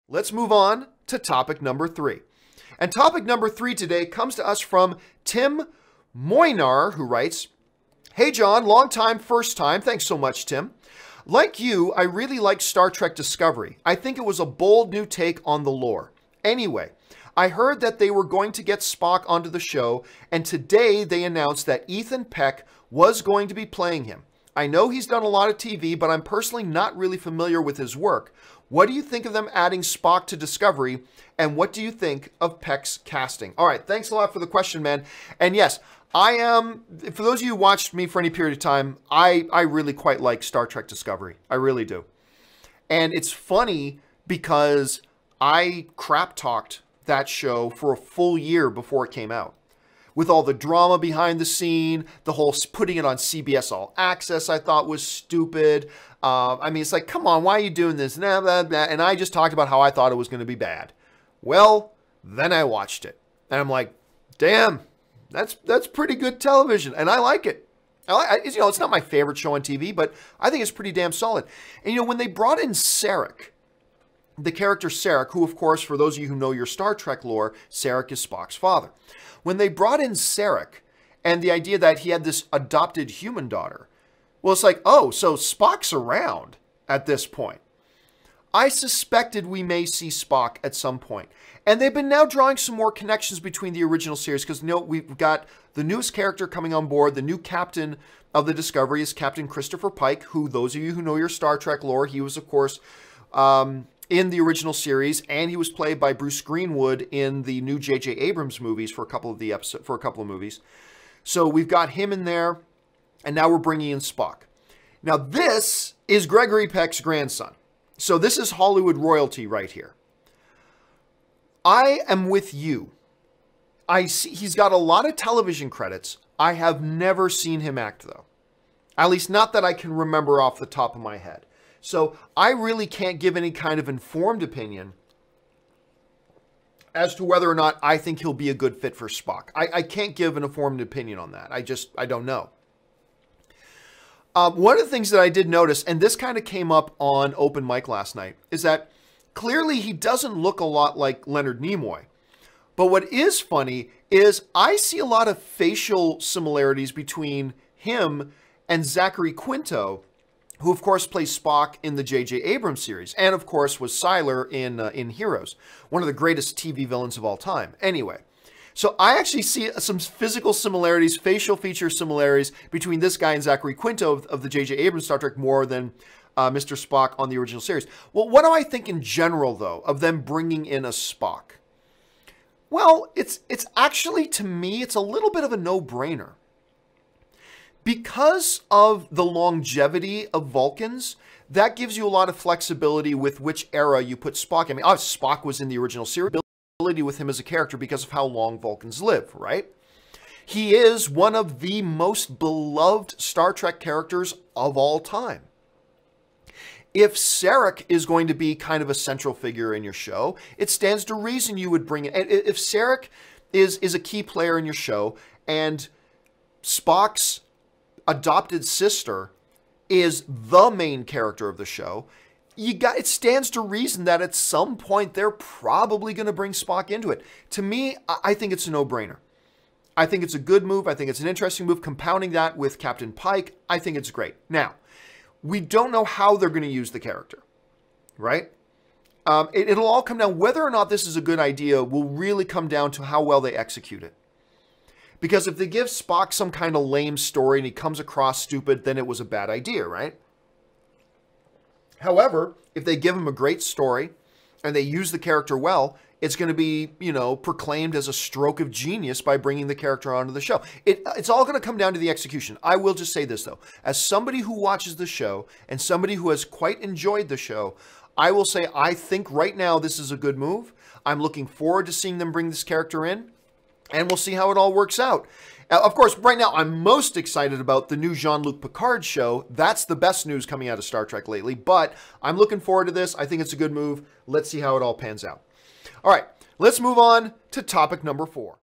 Let's move on to topic number 3. And topic number 3 today comes to us from Tim Moinar, who writes, "Hey John, long time, first time. Thanks so much, Tim. Like you, I really like Star Trek Discovery. I think it was a bold new take on the lore. Anyway, I heard that they were going to get Spock onto the show, and today they announced that Ethan Peck was going to be playing him. I know he's done a lot of TV, but I'm personally not really familiar with his work. What do you think of them adding Spock to Discovery, and what do you think of Peck's casting?" All right, thanks a lot for the question, man. And yes, I am, for those of you who watched me for any period of time, I really quite like Star Trek Discovery. I really do. And it's funny because I crap talked that show for a full year before it came out. With all the drama behind the scene, the whole putting it on CBS All Access I thought was stupid. I mean, it's like, come on, why are you doing this? Nah, blah, blah. And I just talked about how I thought it was going to be bad. Well, then I watched it. And I'm like, damn, that's pretty good television. And I like it. It's not my favorite show on TV, but I think it's pretty damn solid. And, when they brought in Sarek, the character Sarek, who, of course, for those of you who know your Star Trek lore, Sarek is Spock's father. When they brought in Sarek and the idea that he had this adopted human daughter, well, it's like, oh, so Spock's around at this point. I suspected we may see Spock at some point. And they've been now drawing some more connections between the original series because, we've got the newest character coming on board. The new captain of the Discovery is Captain Christopher Pike, who, those of you who know your Star Trek lore, he was, of course, in the original series, and he was played by Bruce Greenwood in the new J.J. Abrams movies for a couple of movies. So we've got him in there, and now we're bringing in Spock. Now this is Gregory Peck's grandson. So this is Hollywood royalty right here. I am with you. I see he's got a lot of television credits. I have never seen him act, though. At least not that I can remember off the top of my head. So I really can't give any kind of informed opinion as to whether or not I think he'll be a good fit for Spock. I can't give an informed opinion on that. I don't know. One of the things that I did notice, and this kind of came up on Open Mic last night, is that clearly he doesn't look a lot like Leonard Nimoy. But what is funny is I see a lot of facial similarities between him and Zachary Quinto, who, of course, plays Spock in the J.J. Abrams series, and, of course, was Sylar in Heroes, one of the greatest TV villains of all time. Anyway, so I actually see some physical similarities, facial feature similarities between this guy and Zachary Quinto of the J.J. Abrams Star Trek more than Mr. Spock on the original series. Well, what do I think in general, though, of them bringing in a Spock? Well, it's actually, to me, it's a little bit of a no-brainer. Because of the longevity of Vulcans, that gives you a lot of flexibility with which era you put Spock. I mean, Spock was in the original series, ability with him as a character because of how long Vulcans live, right? He is one of the most beloved Star Trek characters of all time. If Sarek is going to be kind of a central figure in your show, it stands to reason you would bring it. If Sarek is a key player in your show and Spock's adopted sister is the main character of the show, it stands to reason that at some point they're probably going to bring Spock into it. To me, I think it's a no-brainer. I think it's a good move. I think it's an interesting move. Compounding that with Captain Pike, I think it's great. Now, we don't know how they're going to use the character, right? It'll all come down, whether or not this is a good idea will really come down to how well they execute it. Because if they give Spock some kind of lame story and he comes across stupid, then it was a bad idea, right? However, if they give him a great story and they use the character well, it's going to be, proclaimed as a stroke of genius by bringing the character onto the show. It's all going to come down to the execution. I will just say this, though. As somebody who watches the show and somebody who has quite enjoyed the show, I will say I think right now this is a good move. I'm looking forward to seeing them bring this character in. And we'll see how it all works out. Of course, right now, I'm most excited about the new Jean-Luc Picard show. That's the best news coming out of Star Trek lately. But I'm looking forward to this. I think it's a good move. Let's see how it all pans out. All right, let's move on to topic number 4.